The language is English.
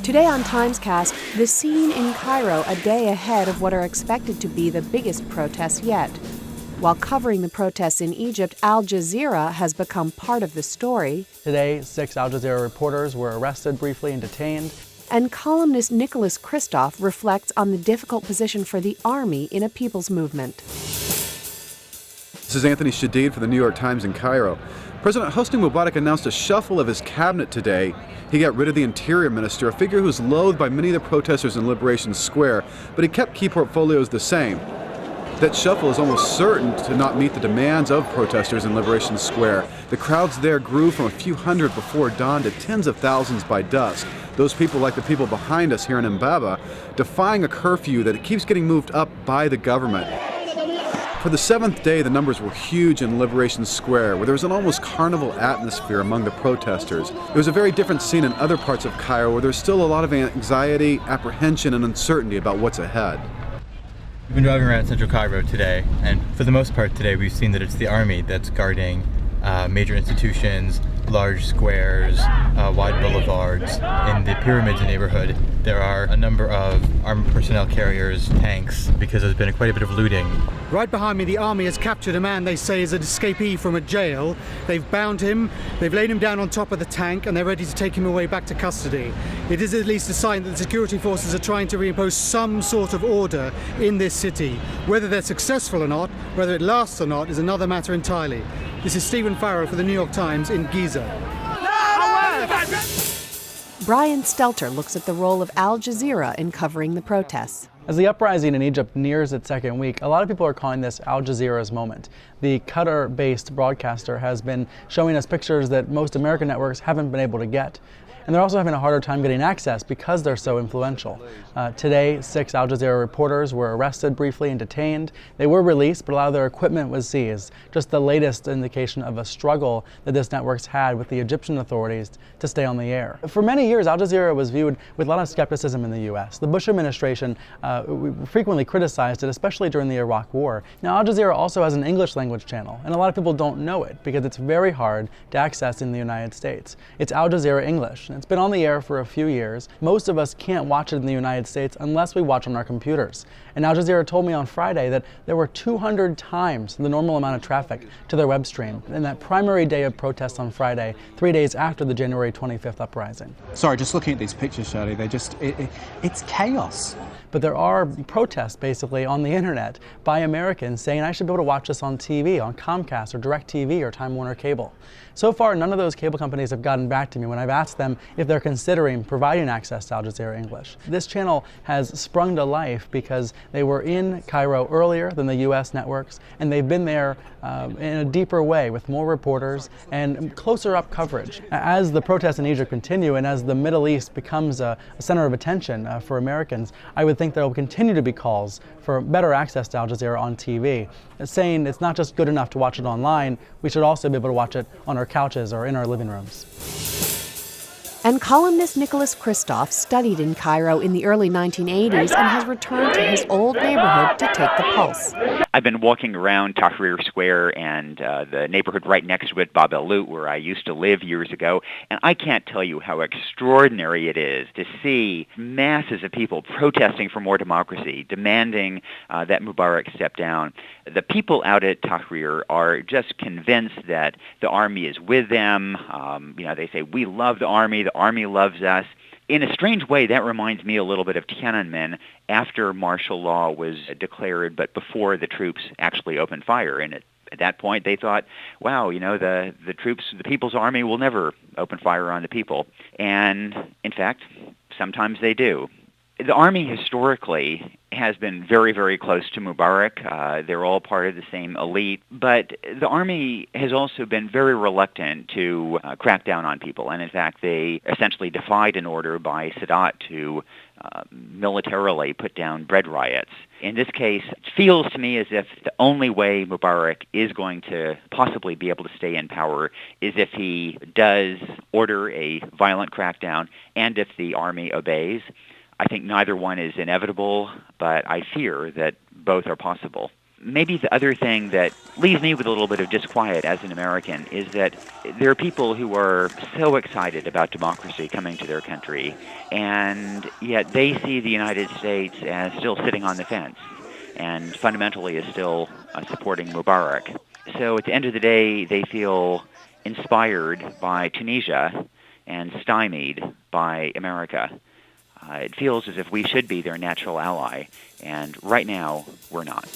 Today on TimesCast, the scene in Cairo a day ahead of what are expected to be the biggest protests yet. While covering the protests in Egypt, Al Jazeera has become part of the story. Today, 6 Al Jazeera reporters were arrested briefly and detained. And columnist Kristof reflects on the difficult position for the army in a people's movement. This is Anthony Shadid for the New York Times in Cairo. President Hosni Mubarak announced a shuffle of his cabinet today. He got rid of the interior minister, a figure who was loathed by many of the protesters in Liberation Square, but he kept key portfolios the same. That shuffle is almost certain to not meet the demands of protesters in Liberation Square. The crowds there grew from a few hundred before dawn to tens of thousands by dusk. Those people, like the people behind us here in Mbaba, defying a curfew that keeps getting moved up by the government. For the seventh day, the numbers were huge in Liberation Square, where there was an almost carnival atmosphere among the protesters. It was a very different scene in other parts of Cairo, where there's still a lot of anxiety, apprehension, and uncertainty about what's ahead. We've been driving around central Cairo today, and for the most part today we've seen that it's the army that's guarding major institutions, large squares, wide boulevards. In the Pyramids neighborhood, there are a number of armed personnel carriers, tanks, because there's been quite a bit of looting. Right behind me, the army has captured a man they say is an escapee from a jail. They've bound him, they've laid him down on top of the tank, and they're ready to take him away back to custody. It is at least a sign that the security forces are trying to reimpose some sort of order in this city. Whether they're successful or not, whether it lasts or not, is another matter entirely. This is Stephen Farrell for the New York Times in Giza. Brian Stelter looks at the role of Al Jazeera in covering the protests. As the uprising in Egypt nears its second week, a lot of people are calling this Al Jazeera's moment. The Qatar-based broadcaster has been showing us pictures that most American networks haven't been able to get. And they're also having a harder time getting access because they're so influential. Today, 6 Al Jazeera reporters were arrested briefly and detained. They were released, but a lot of their equipment was seized. Just the latest indication of a struggle that this network's had with the Egyptian authorities to stay on the air. For many years, Al Jazeera was viewed with a lot of skepticism in the U.S. The Bush administration frequently criticized it, especially during the Iraq War. Now, Al Jazeera also has an English language channel, and a lot of people don't know it because it's very hard to access in the United States. It's Al Jazeera English. It's been on the air for a few years. Most of us can't watch it in the United States unless we watch on our computers. And Al Jazeera told me on Friday that there were 200 times the normal amount of traffic to their web stream in that primary day of protests on Friday, 3 days after the January 25th uprising. Sorry, just looking at these pictures, Shirley, it's chaos. But there are protests basically on the internet by Americans saying I should be able to watch this on TV, on Comcast or DirecTV or Time Warner Cable. So far, none of those cable companies have gotten back to me when I've asked them if they're considering providing access to Al Jazeera English. This channel has sprung to life because they were in Cairo earlier than the U.S. networks, and they've been there in a deeper way with more reporters and closer up coverage. As the protests in Egypt continue and as the Middle East becomes a center of attention for Americans, I would think there will continue to be calls for better access to Al Jazeera on TV, saying it's not just good enough to watch it online, we should also be able to watch it on our couches or in our living rooms. And columnist Kristof studied in Cairo in the early 1980s and has returned to his old neighborhood to take the pulse. I've been walking around Tahrir Square and the neighborhood right next to it, Bab el-Lut, where I used to live years ago, and I can't tell you how extraordinary it is to see masses of people protesting for more democracy, demanding that Mubarak step down. The people out at Tahrir are just convinced that the army is with them. They say, we love the army loves us. In a strange way, that reminds me a little bit of Tiananmen after martial law was declared, but before the troops actually opened fire. And at that point, they thought, wow, the troops, the People's Army will never open fire on the people. And in fact, sometimes they do. The army historically has been very, very close to Mubarak. They're all part of the same elite. But the army has also been very reluctant to crack down on people. And in fact, they essentially defied an order by Sadat to militarily put down bread riots. In this case, it feels to me as if the only way Mubarak is going to possibly be able to stay in power is if he does order a violent crackdown and if the army obeys. I think neither one is inevitable, but I fear that both are possible. maybe the other thing that leaves me with a little bit of disquiet as an American is that there are people who are so excited about democracy coming to their country, and yet they see the United States as still sitting on the fence and fundamentally is still supporting Mubarak. So at the end of the day, they feel inspired by Tunisia and stymied by America. It feels as if we should be their natural ally, and right now, we're not.